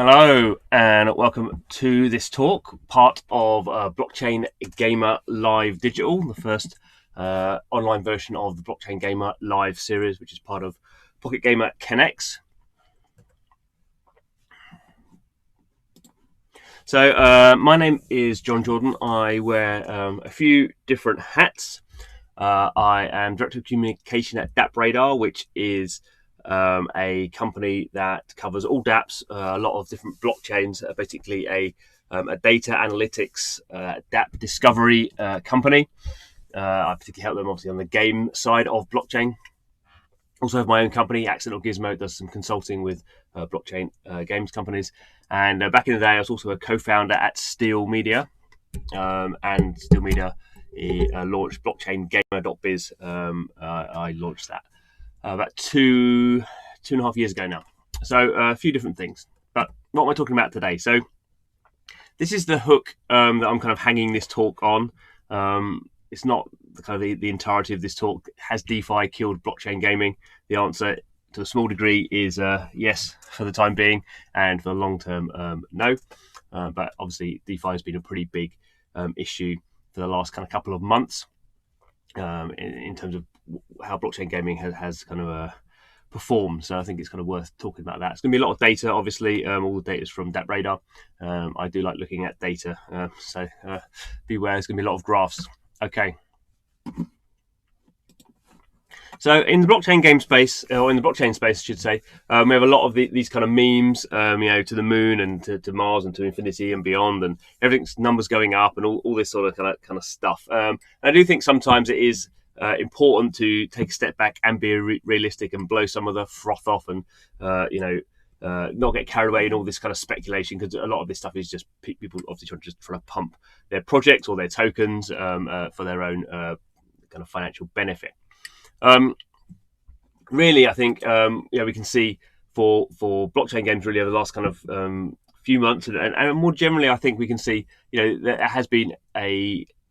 Hello and welcome to this talk, part of Blockchain Gamer Live Digital, the first online version of the Blockchain Gamer Live series, which is part of Pocket Gamer Connects. So my name is Jon Jordan. I wear a few different hats. I am Director of Communication at DappRadar, which is a company that covers all dApps, a lot of different blockchains, basically a data analytics dApp discovery company. I particularly help them obviously on the game side of blockchain. Also have my own company, Accidental Gizmo, does some consulting with blockchain games companies. And back in the day, I was also a co-founder at Steel Media, and Steel Media launched blockchaingamer.biz. I launched that about two and a half years ago now. So a few different things. But what am I talking about today? So this is the hook that I'm kind of hanging this talk on. It's not the entirety of this talk. Has DeFi killed blockchain gaming? The answer, to a small degree, is yes for the time being, and for the long term, no. But obviously, DeFi has been a pretty big issue for the last kind of couple of months in terms of how blockchain gaming has kind of performed. So I think it's kind of worth talking about that. It's going to be a lot of data, obviously. All the data is from DappRadar. I do like looking at data, so beware. There's going to be a lot of graphs. Okay. So in the blockchain game space, or in the blockchain space, I should say, we have a lot of these kind of memes, to the moon and to Mars and to infinity and beyond, and everything's numbers going up and all this sort of kind of stuff. And I do think sometimes it is important to take a step back and be realistic and blow some of the froth off and not get carried away in all this kind of speculation, because a lot of this stuff is just people obviously trying to pump their projects or their tokens for their own kind of financial benefit. Really, I think we can see for blockchain games really over the last kind of few months, and more generally, I think we can see there has been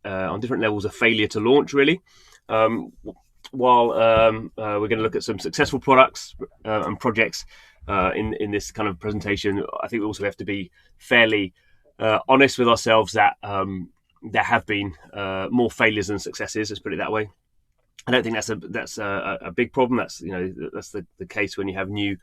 on different levels a failure to launch really. While we're going to look at some successful products and projects in this kind of presentation, I think we also have to be fairly honest with ourselves that there have been more failures than successes. Let's put it that way. I don't think that's a big problem. That's the case when you have new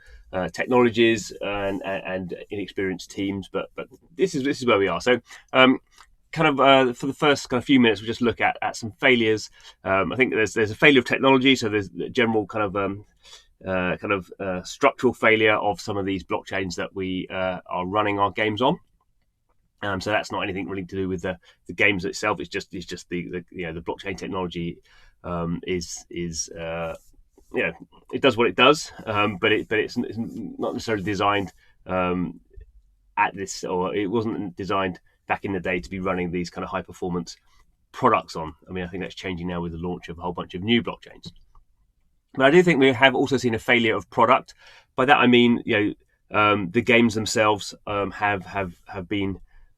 technologies and inexperienced teams. But this is where we are. So for the first kind of few minutes, we'll just look at some failures. I think there's a failure of technology. So there's the general kind of structural failure of some of these blockchains that we are running our games on. So that's not anything really to do with the games itself. It's just the blockchain technology it does what it does, but it's not necessarily designed at this, or it wasn't designed back in the day to be running these kind of high performance products on. I mean, I think that's changing now with the launch of a whole bunch of new blockchains. But I do think we have also seen a failure of product. By that I mean, the games themselves have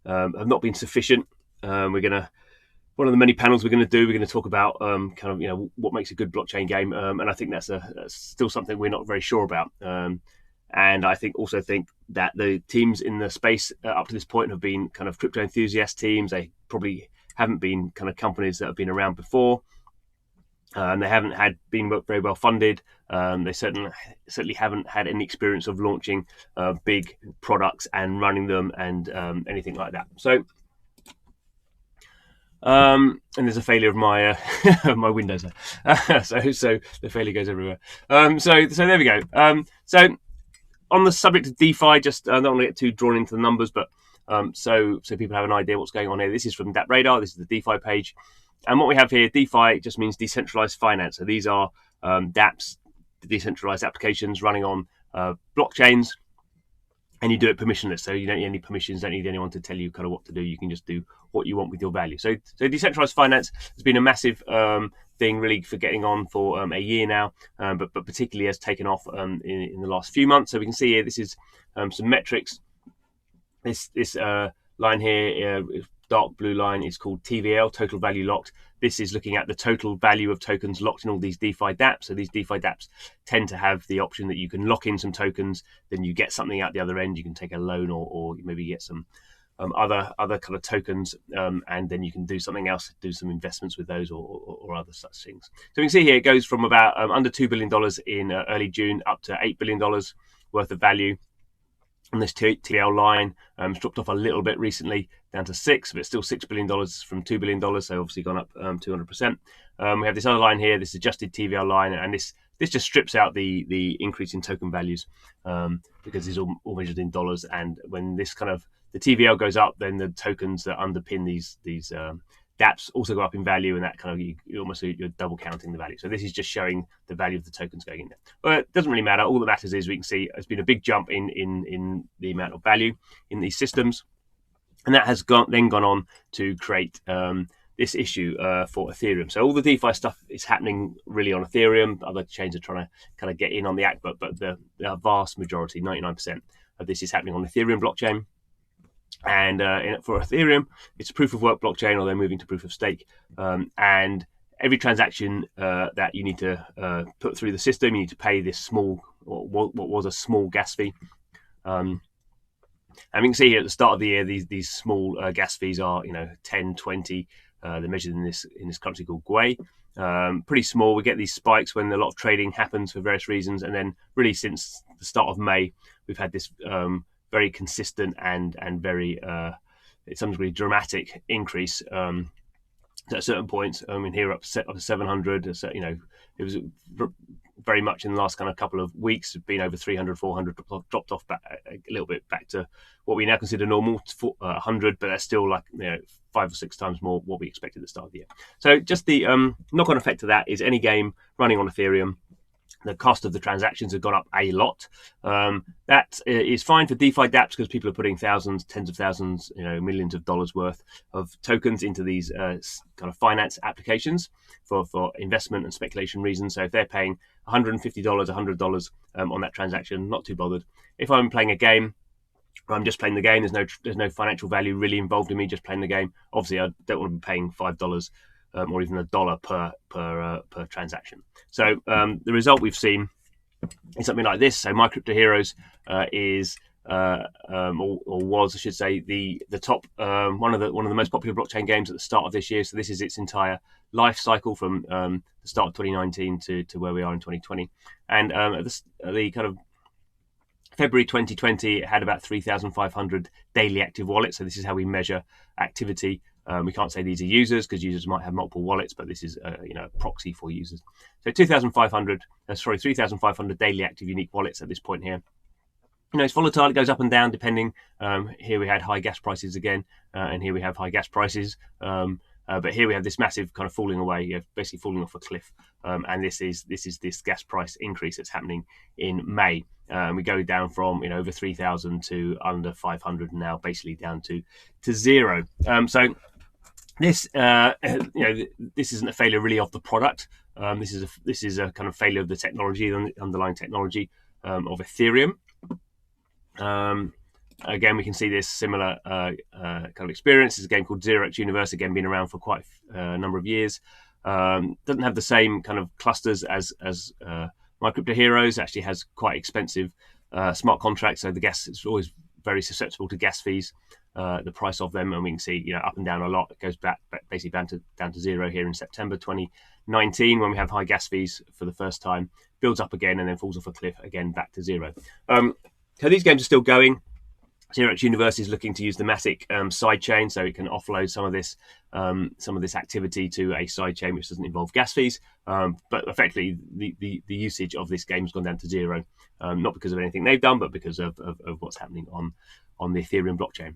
not been sufficient. One of the many panels we're going to talk about what makes a good blockchain game, and I think that's still something we're not very sure about. And I think that the teams in the space up to this point have been kind of crypto enthusiast teams. They probably haven't been kind of companies that have been around before. They haven't been very well funded. They certainly haven't had any experience of launching big products and running them and anything like that. So. And there's a failure of my my Windows there. so the failure goes everywhere. So there we go. So on the subject of DeFi, just I don't want to get too drawn into the numbers, but so people have an idea what's going on here. This is from DappRadar. This is the DeFi page, and what we have here, DeFi just means decentralized finance. So these are dApps, decentralized applications running on blockchains. And you do it permissionless, so you don't need any permissions, don't need anyone to tell you kind of what to do. You can just do what you want with your value. So decentralized finance has been a massive thing really for getting on for a year now, but particularly has taken off in the last few months. So we can see here, this is some metrics. This line here dark blue line is called TVL, total value locked. This is looking at the total value of tokens locked in all these DeFi dApps. So these DeFi dApps tend to have the option that you can lock in some tokens, then you get something out the other end. You can take a loan, or maybe get some other kind of tokens, and then you can do something else, do some investments with those, or other such things. So we can see here it goes from about under $2 billion in early June up to $8 billion worth of value. And this TVL line it's dropped off a little bit recently, down to 6, but it's still $6 billion from $2 billion, so obviously gone up 200%. We have this other line here, this adjusted TVL line, and this just strips out the increase in token values, because it's all measured in dollars. And when this kind of the TVL goes up, then the tokens that underpin these dApps also go up in value, and that kind of you're double counting the value. So this is just showing the value of the tokens going in there. But it doesn't really matter. All that matters is we can see there's been a big jump in the amount of value in these systems, and that has gone on to create this issue for Ethereum. So all the DeFi stuff is happening really on Ethereum. Other chains are trying to kind of get in on the act, but the vast majority, 99% of this, is happening on Ethereum blockchain. And for Ethereum, it's a proof of work blockchain, or they're moving to proof of stake. And every transaction that you need to put through the system, you need to pay this small, or what was a small gas fee. And we can see here at the start of the year, these small gas fees are 10, 20. They're measured in this country called Gwei. Pretty small. We get these spikes when a lot of trading happens for various reasons, and then really since the start of May, we've had this very consistent and very, to some degree, dramatic increase at certain points. I mean, here up to 700. So, it was very much in the last kind of couple of weeks, been over 300, 400, dropped off back a little bit back to what we now consider normal, 100, but that's still like 5 or 6 times more what we expected at the start of the year. So just the knock-on effect of that is any game running on Ethereum, the cost of the transactions have gone up a lot. That is fine for DeFi dApps because people are putting thousands, tens of thousands, millions of dollars worth of tokens into these kind of finance applications for investment and speculation reasons. So if they're paying $150, $100 on that transaction, not too bothered. If I'm playing a game, I'm just playing the game, there's no financial value really involved in me just playing the game. Obviously, I don't want to be paying $5 or even $1 per transaction. So the result we've seen is something like this. So My Crypto Heroes is or was, I should say, the top one of the most popular blockchain games at the start of this year. So this is its entire life cycle from the start of 2019 to where we are in 2020. And at the kind of February 2020, it had about 3,500 daily active wallets. So this is how we measure activity. We can't say these are users because users might have multiple wallets, but this is a proxy for users. So 3,500 daily active unique wallets at this point here. It's volatile. It goes up and down depending. Here we had high gas prices again, and here we have high gas prices. But here we have this massive kind of falling away, basically falling off a cliff. And this is this gas price increase that's happening in May. We go down from over 3,000 to under 500, and now basically down to zero. So this this isn't a failure really of the product. This is a kind of failure of the technology, the underlying technology of Ethereum. Again, we can see this similar kind of experience. It's a game called 0x Universe, again, been around for quite a number of years. Doesn't have the same kind of clusters as My Crypto Heroes. Actually has quite expensive smart contracts, so the gas is always very susceptible to gas fees, the price of them, and we can see up and down a lot. It goes back basically down to zero here in September 2019 when we have high gas fees for the first time, builds up again and then falls off a cliff again back to zero. So these games are still going. 0x Universe is looking to use the Matic sidechain, so it can offload some of this activity to a sidechain which doesn't involve gas fees. But effectively, the usage of this game has gone down to zero, not because of anything they've done, but because of what's happening on the Ethereum blockchain.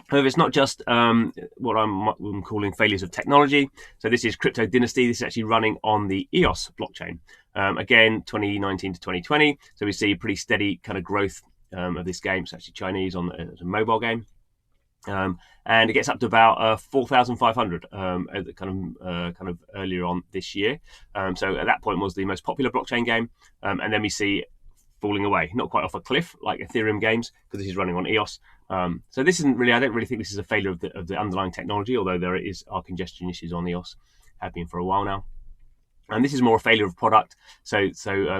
However, it's not just what I'm calling failures of technology. So this is Crypto Dynasty. This is actually running on the EOS blockchain. Again, 2019 to 2020. So we see pretty steady kind of growth of this game. It's actually Chinese it's a mobile game. And it gets up to about 4,500 kind of earlier on this year. So at that point was the most popular blockchain game. And then we see falling away, not quite off a cliff like Ethereum games, because this is running on EOS. So this isn't really, I don't really think this is a failure of the underlying technology, although there are congestion issues on EOS, have been for a while now. And this is more a failure of product. So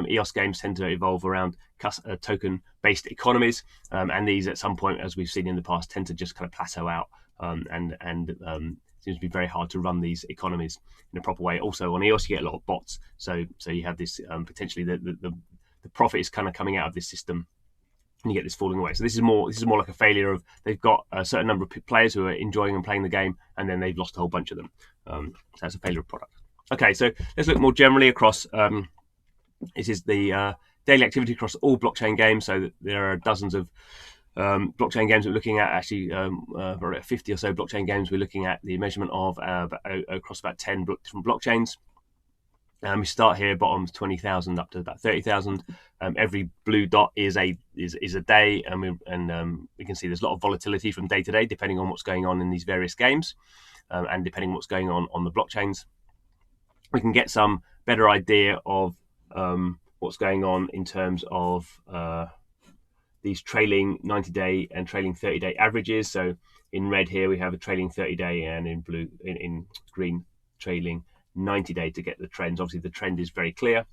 EOS games tend to evolve around token-based economies, and these at some point, as we've seen in the past, tend to just kind of plateau out, and seems to be very hard to run these economies in a proper way. Also on EOS, you get a lot of bots, so you have this potentially the profit is kind of coming out of this system, and you get this falling away. So this is more like a failure of, they've got a certain number of players who are enjoying and playing the game, and then they've lost a whole bunch of them. So that's a failure of product. Okay, so let's look more generally across. This is the daily activity across all blockchain games. So there are dozens of blockchain games we're looking at. Actually, 50 or so blockchain games we're looking at the measurement of across about 10 different blockchains. We start here, bottom 20,000 up to about 30,000. Every blue dot is a day, and we can see there's a lot of volatility from day to day, depending on what's going on in these various games, and depending on what's going on the blockchains. We can get some better idea of what's going on in terms of these trailing 90-day and trailing 30-day averages. So in red here we have a trailing 30-day, and in blue, in green, trailing 90-day to get the trends. Obviously the trend is very clear.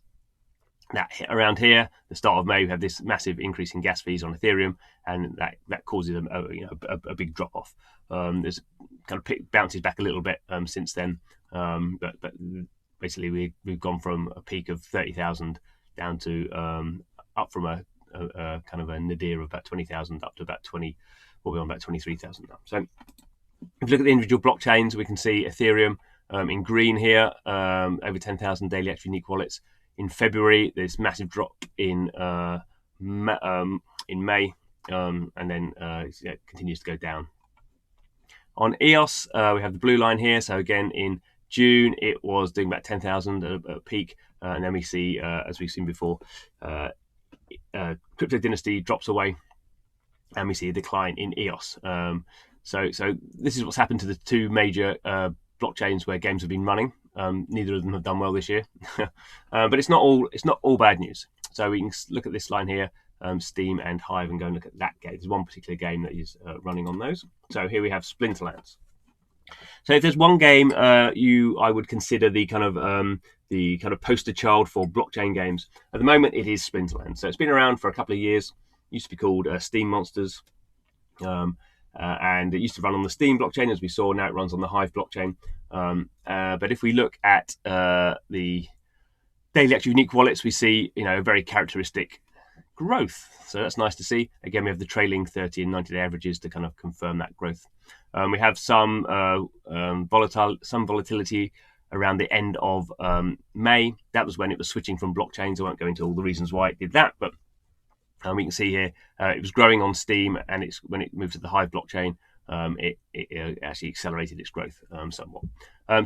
That around here, the start of May, we have this massive increase in gas fees on Ethereum, and that causes a big drop off. There's kind of bounces back a little bit since then, but basically we've gone from a peak of 30,000 down to up from a kind of a nadir of about 20,000 up to about 23,000 now. So if you look at the individual blockchains, we can see Ethereum in green here, over 10,000 daily active unique wallets. In February, there's massive drop in May, and then it continues to go down. On EOS, we have the blue line here. So again, in June, it was doing about 10,000 at a peak, and then we see, as we've seen before, Crypto Dynasty drops away, and we see a decline in EOS. So this is what's happened to the two major blockchains where games have been running. Neither of them have done well this year, but it's not all bad news. So we can look at this line here, Steam and Hive, and go and look at that game. There's one particular game that is running on those. So here we have Splinterlands. So if there's one game I would consider the kind of poster child for blockchain games, at the moment it is Splinterlands. So it's been around for a couple of years. It used to be called Steam Monsters, and it used to run on the Steam blockchain, as we saw. Now it runs on the Hive blockchain. But if we look at the daily active unique wallets, we see a very characteristic growth. So that's nice to see. Again, we have the trailing 30 and 90-day averages to kind of confirm that growth. We have some volatility around the end of May. That was when it was switching from blockchains. I won't go into all the reasons why it did that, but we can see here it was growing on Steam, and when it moved to the Hive blockchain, it actually accelerated its growth somewhat.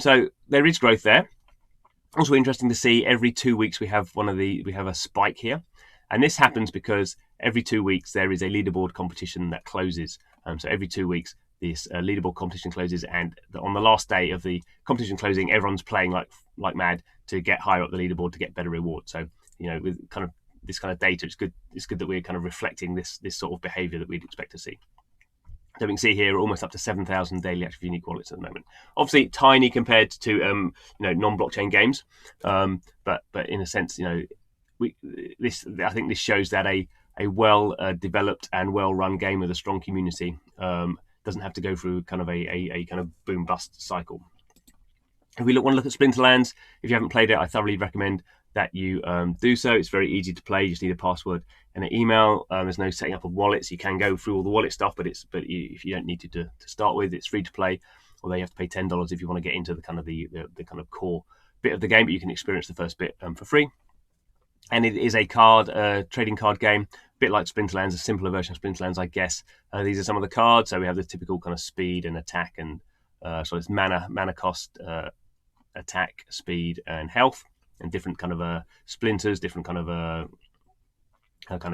So there is growth there. Also interesting to see, every 2 weeks we have a spike here, and this happens because every 2 weeks there is a leaderboard competition that closes. So every 2 weeks this leaderboard competition closes, and on the last day of the competition closing, everyone's playing like mad to get higher up the leaderboard to get better rewards. So with this kind of data, it's good that we're kind of reflecting this sort of behavior that we'd expect to see. So we can see here, we're almost up to 7,000 daily active unique wallets at the moment. Obviously, tiny compared to non-blockchain games, but in a sense, I think this shows that a well developed and well run game with a strong community doesn't have to go through kind of a kind of boom bust cycle. If we want to look at Splinterlands, if you haven't played it, I thoroughly recommend that you do so. It's very easy to play. You just need a password and an email. There's no setting up of wallets. You can go through all the wallet stuff, but if you don't need to start with, it's free to play. Although you have to pay $10 if you want to get into the kind of core bit of the game, but you can experience the first bit for free. And it is a trading card game, a bit like Splinterlands, a simpler version of Splinterlands, I guess. These are some of the cards. So we have the typical kind of speed and attack, and so it's mana cost, attack, speed, and health, and different kind of splinters, different kind of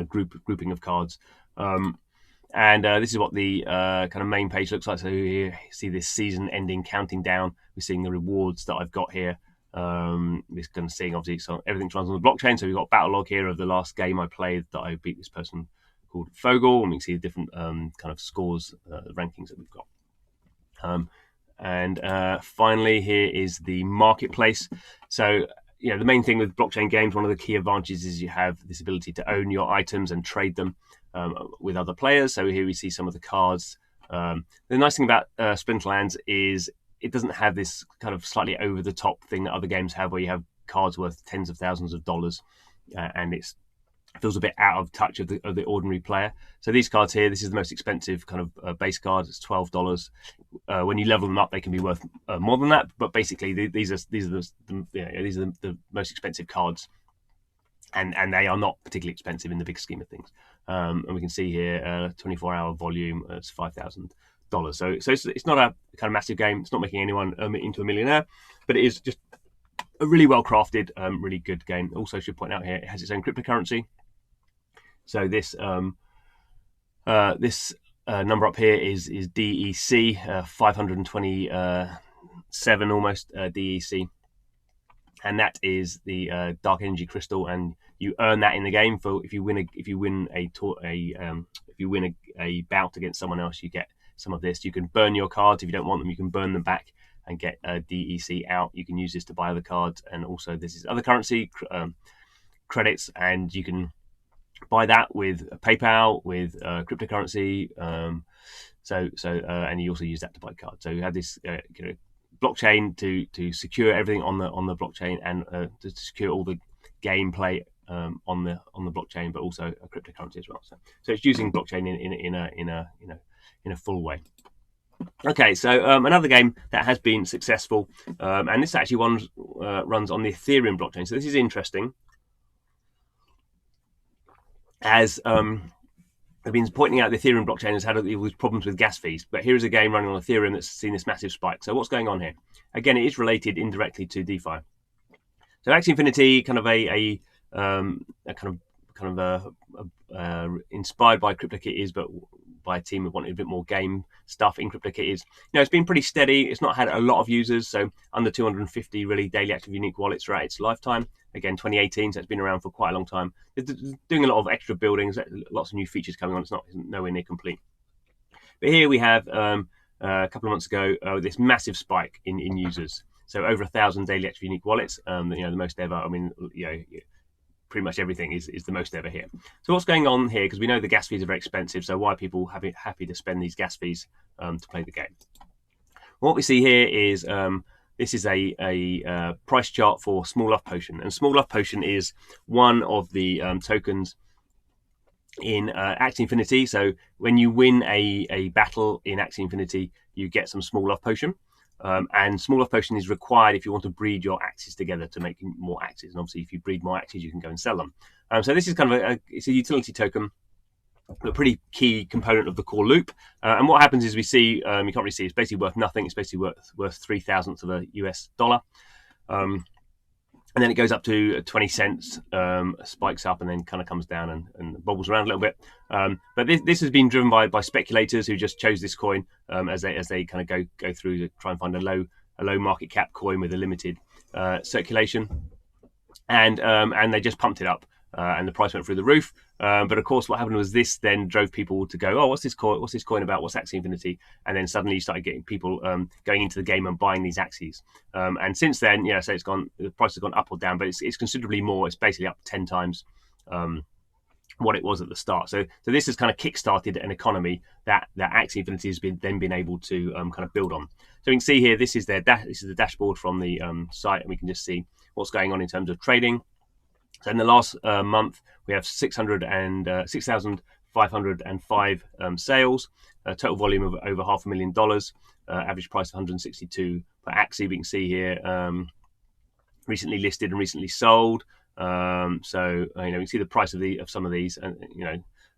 grouping of cards. And this is what the kind of main page looks like. So you see this season ending counting down. We're seeing the rewards that I've got here. This kind of seeing obviously so everything runs on the blockchain. So we've got a battle log here of the last game I played that I beat this person called Fogel, and we can see the different kind of scores, rankings that we've got. And finally, here is the marketplace. So the main thing with blockchain games, one of the key advantages is you have this ability to own your items and trade them with other players. So here we see some of the cards. The nice thing about Splinterlands is it doesn't have this kind of slightly over the top thing that other games have, where you have cards worth tens of thousands of dollars, and it feels a bit out of touch of the ordinary player. So these cards here, this is the most expensive kind of base card. It's $12. When you level them up, they can be worth more than that. But basically, these are the most expensive cards, and they are not particularly expensive in the big scheme of things. And we can see here, 24-hour volume, it's $5,000. So it's not a kind of massive game. It's not making anyone into a millionaire, but it is just a really well crafted, really good game. Also, should point out here, it has its own cryptocurrency. So this number up here is DEC, 527 almost DEC, and that is the dark energy crystal, and you earn that in the game for if you win a bout against someone else, you get some of this. You can burn your cards if you don't want them. You can burn them back and get DEC out. You can use this to buy other cards, and also this is other currency credits, and you can buy that with PayPal, with cryptocurrency. And you also use that to buy cards. So you have this blockchain to secure everything on the blockchain, and to secure all the gameplay on the blockchain, but also a cryptocurrency as well. So it's using blockchain in a full way. Okay, so another game that has been successful, and this actually runs on the Ethereum blockchain. So this is interesting, as I've been pointing out, the Ethereum blockchain has had all these problems with gas fees, but here is a game running on Ethereum that's seen this massive spike. So what's going on here? Again, it is related indirectly to DeFi. So Axie Infinity, kind of inspired by CryptoKitties, but by a team who wanted a bit more game stuff in CryptoKitties. It's been pretty steady. It's not had a lot of users, so under 250 really daily active unique wallets throughout its lifetime. Again, 2018, so it's been around for quite a long time. It's doing a lot of extra buildings, lots of new features coming on. It's nowhere near complete. But here we have a couple of months ago this massive spike in users. So over 1,000 daily active unique wallets. The most ever. I mean, pretty much everything is the most ever here. So what's going on here? Because we know the gas fees are very expensive. So why are people happy to spend these gas fees to play the game? What we see here is this is a price chart for Small Love Potion, and Small Love Potion is one of the tokens in Axie Infinity. So when you win a battle in Axie Infinity, you get some Small Love Potion. And Small Love Potion is required if you want to breed your Axies together to make more Axies. And obviously, if you breed more Axies, you can go and sell them. So this is kind of it's a utility token, a pretty key component of the core loop. And what happens is we see, you can't really see, it's basically worth nothing. It's basically worth 3,000ths of a US dollar. And then it goes up to 20 cents, spikes up, and then kind of comes down and bobbles around a little bit. But this has been driven by speculators who just chose this coin as they kind of go through to try and find a low market cap coin with a limited circulation, and they just pumped it up. And the price went through the roof. But of course, what happened was this then drove people to go, oh, what's this coin? What's this coin about? What's Axie Infinity? And then suddenly you started getting people going into the game and buying these Axies. And since then, so the price has gone up or down, but it's considerably more. It's basically up 10 times what it was at the start. So this has kind of kickstarted an economy that Axie Infinity has been able to kind of build on. So we can see here, this is the dashboard from the site, and we can just see what's going on in terms of trading. So in the last month, we have 6,505 sales, a total volume of over $500,000, average price of 162 per Axie. We can see here recently listed and recently sold. So we can see the price of some of these, and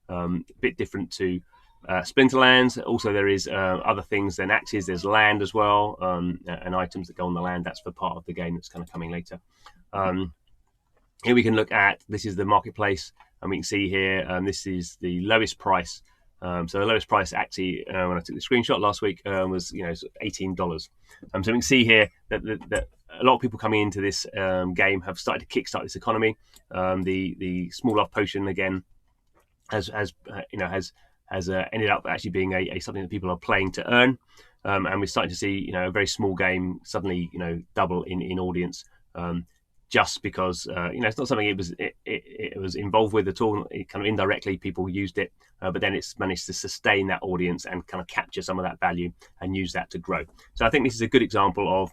a bit different to Splinterlands. Also, there is other things than Axies. There's land as well, and items that go on the land. That's for part of the game that's kind of coming later. Here we can look at, this is the marketplace, and we can see here, this is the lowest price. So the lowest price actually, when I took the screenshot last week, was $18. So we can see here that a lot of people coming into this game have started to kickstart this economy. The small love potion again has ended up actually being a something that people are playing to earn, and we're starting to see a very small game suddenly double in audience, just because it's not something it was involved with at all. It kind of indirectly people used it, but then it's managed to sustain that audience and kind of capture some of that value and use that to grow. So I think this is a good example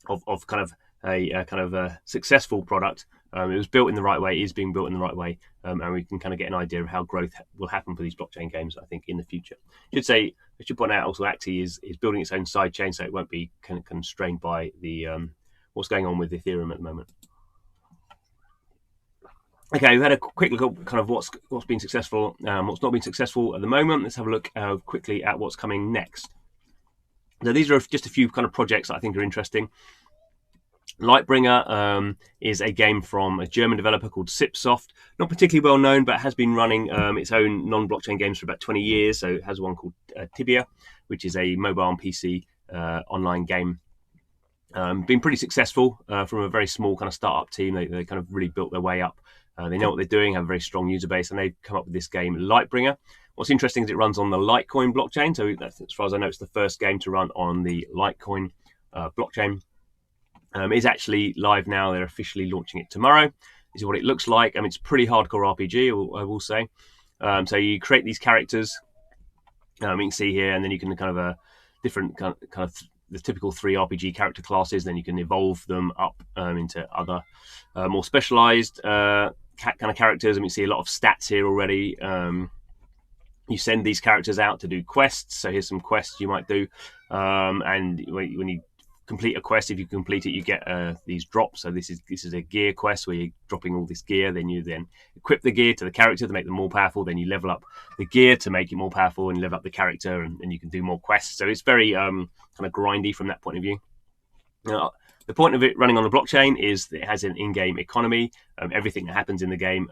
of kind of a successful product. It was built in the right way, is being built in the right way, and we can kind of get an idea of how growth will happen for these blockchain games, I think, in the future. I should point out also Axie is building its own side chain, so it won't be kind of constrained by the what's going on with Ethereum at the moment. Okay, we've had a quick look at kind of what's been successful, what's not been successful at the moment. Let's have a look quickly at what's coming next. So these are just a few kind of projects that I think are interesting. Lightbringer is a game from a German developer called Sipsoft. Not particularly well known, but has been running its own non-blockchain games for about 20 years. So it has one called Tibia, which is a mobile and PC online game. Been pretty successful from a very small kind of startup team. They kind of really built their way up. They know what they're doing, have a very strong user base, and they've come up with this game, Lightbringer. What's interesting is it runs on the Litecoin blockchain. So as far as I know, it's the first game to run on the Litecoin blockchain. Is actually live now. They're officially launching it tomorrow. This is what it looks like. I mean, it's pretty hardcore RPG, I will say. So you create these characters. You can see here, and then you can kind of different kind of the typical 3 RPG character classes. Then you can evolve them up into other more specialized kind of characters. I mean, you see a lot of stats here already. You send these characters out to do quests. So here's some quests you might do, and when you complete a quest, if you complete it, you get these drops. So this is a gear quest where you're dropping all this gear. Then you equip the gear to the character to make them more powerful. Then you level up the gear to make it more powerful, and level up the character, and you can do more quests. So it's very kind of grindy from that point of view. The point of it running on the blockchain is that it has an in-game economy. Everything that happens in the game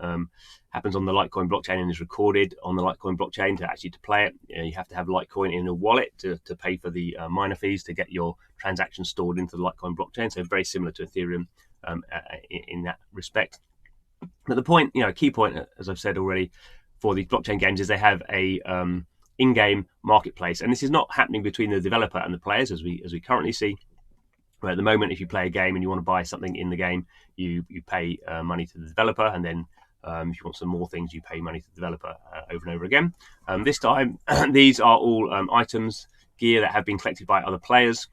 happens on the Litecoin blockchain and is recorded on the Litecoin blockchain to play it. You have to have Litecoin in a wallet to pay for the miner fees to get your transactions stored into the Litecoin blockchain. So very similar to Ethereum in that respect. But the point, key point, as I've said already, for these blockchain games is they have a in-game marketplace, and this is not happening between the developer and the players as we currently see. At the moment, if you play a game and you want to buy something in the game, you pay money to the developer, and then if you want some more things, you pay money to the developer over and over again. This time, these are all items, gear that have been collected by other players,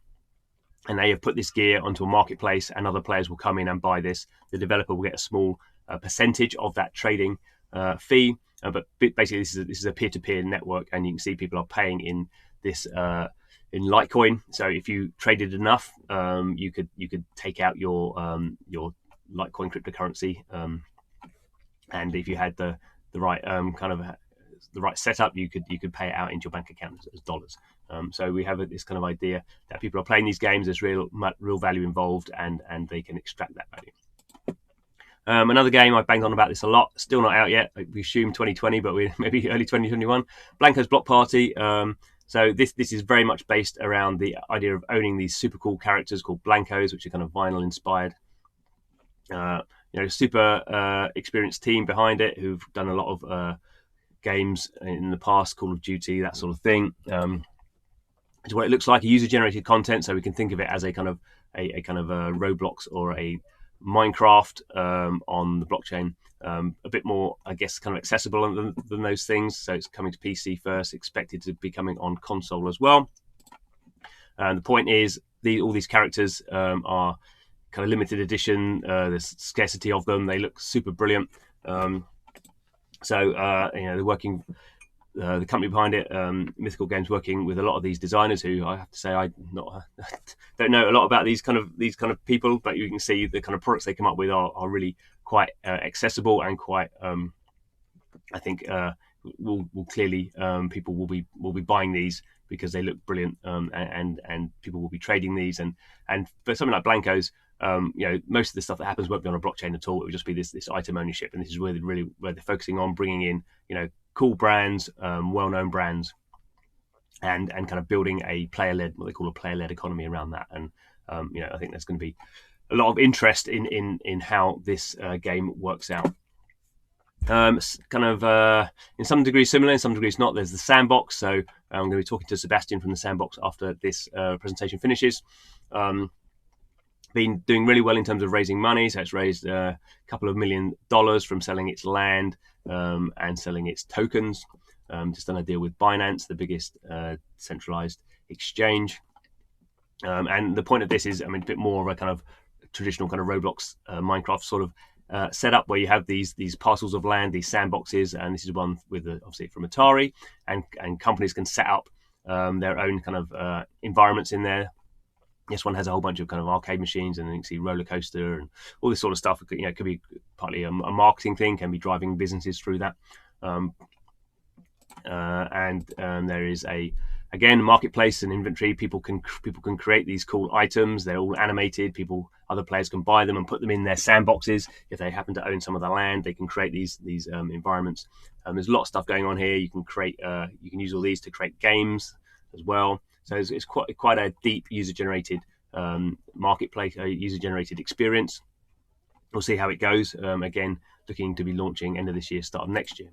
and they have put this gear onto a marketplace, and other players will come in and buy this. The developer will get a small percentage of that trading fee, but basically this is a peer-to-peer network, and you can see people are paying in this in Litecoin. So if you traded enough, you could take out your Litecoin cryptocurrency, and if you had the right kind of the right setup, you could pay it out into your bank account as dollars. So we have this kind of idea that people are playing these games. There's real value involved, and they can extract that value. Another game, I've banged on about this a lot, still not out yet. We assume 2020, but we maybe early 2021. Blanco's Block Party. So this is very much based around the idea of owning these super cool characters called Blancos, which are kind of vinyl inspired. Super experienced team behind it who've done a lot of games in the past, Call of Duty, that sort of thing. It's what it looks like, a user-generated content, so we can think of it as a kind of a Roblox or a Minecraft on the blockchain. A bit more, I guess, kind of accessible than those things. So it's coming to PC first, expected to be coming on console as well. And the point is, all these characters are kind of limited edition. There's scarcity of them. They look super brilliant. They're working. The company behind it, Mythical Games, working with a lot of these designers who I have to say I don't know a lot about these kind of people, but you can see the kind of products they come up with are really quite accessible and quite I think will clearly people will be buying these because they look brilliant, and people will be trading these, and for something like Blancos, most of the stuff that happens won't be on a blockchain at all. It will just be this item ownership, and this is where they're focusing on bringing in cool brands, well-known brands, and kind of building what they call a player-led economy around that. And I think there's going to be a lot of interest in how this game works out. In some degrees similar, in some degrees not. There's the sandbox, so I'm going to be talking to Sebastian from the sandbox after this presentation finishes. Been doing really well in terms of raising money, so it's raised a couple of $1 million from selling its land and selling its tokens. Just done a deal with Binance, the biggest centralized exchange. And the point of this is, a bit more of a kind of traditional kind of Roblox, Minecraft sort of setup, where you have these parcels of land, these sandboxes, and this is one with obviously from Atari, and companies can set up their own kind of environments in there. This one has a whole bunch of kind of arcade machines, and you can see roller coaster and all this sort of stuff. It could be partly a marketing thing, can be driving businesses through that. There is again, marketplace and inventory. People can create these cool items. They're all animated. Other players can buy them and put them in their sandboxes. If they happen to own some of the land, they can create these environments. There's a lot of stuff going on here. You can use all these to create games as well. So it's quite a deep user-generated marketplace, user-generated experience. We'll see how it goes. Again, looking to be launching end of this year, start of next year.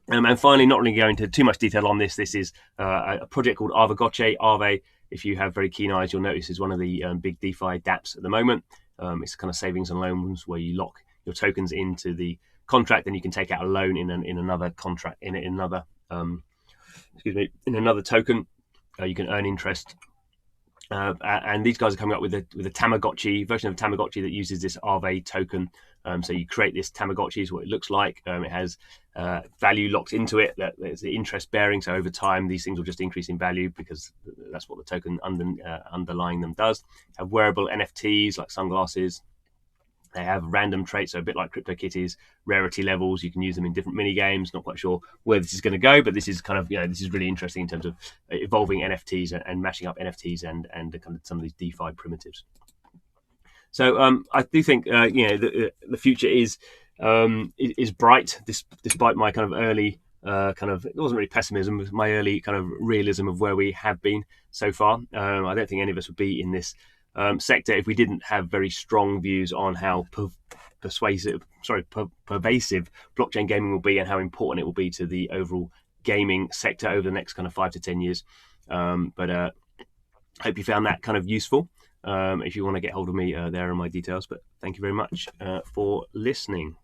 And finally, not really going into too much detail on this. This is a project called AAVEGOTCHI. Aave, if you have very keen eyes, you'll notice is one of the big DeFi dApps at the moment. It's kind of savings and loans where you lock your tokens into the contract, and you can take out a loan in another contract in another token. You can earn interest. And these guys are coming up with a Tamagotchi version of Tamagotchi that uses this Aave token. So you create this Tamagotchi, is what it looks like. It has value locked into it. That's the interest bearing. So over time, these things will just increase in value because that's what the token underlying them does. Have wearable NFTs like sunglasses. They have random traits, so a bit like CryptoKitties, rarity levels. You can use them in different mini games. Not quite sure where this is going to go, but this is kind of, this is really interesting in terms of evolving NFTs and mashing up NFTs and kind of some of these DeFi primitives. So I do think the future is bright, despite my kind of early it wasn't really pessimism, it was my early kind of realism of where we have been so far. I don't think any of us would be in this sector if we didn't have very strong views on how pervasive blockchain gaming will be and how important it will be to the overall gaming sector over the next kind of 5 to 10 years. But hope you found that kind of useful. If you want to get hold of me, there are my details. But thank you very much for listening.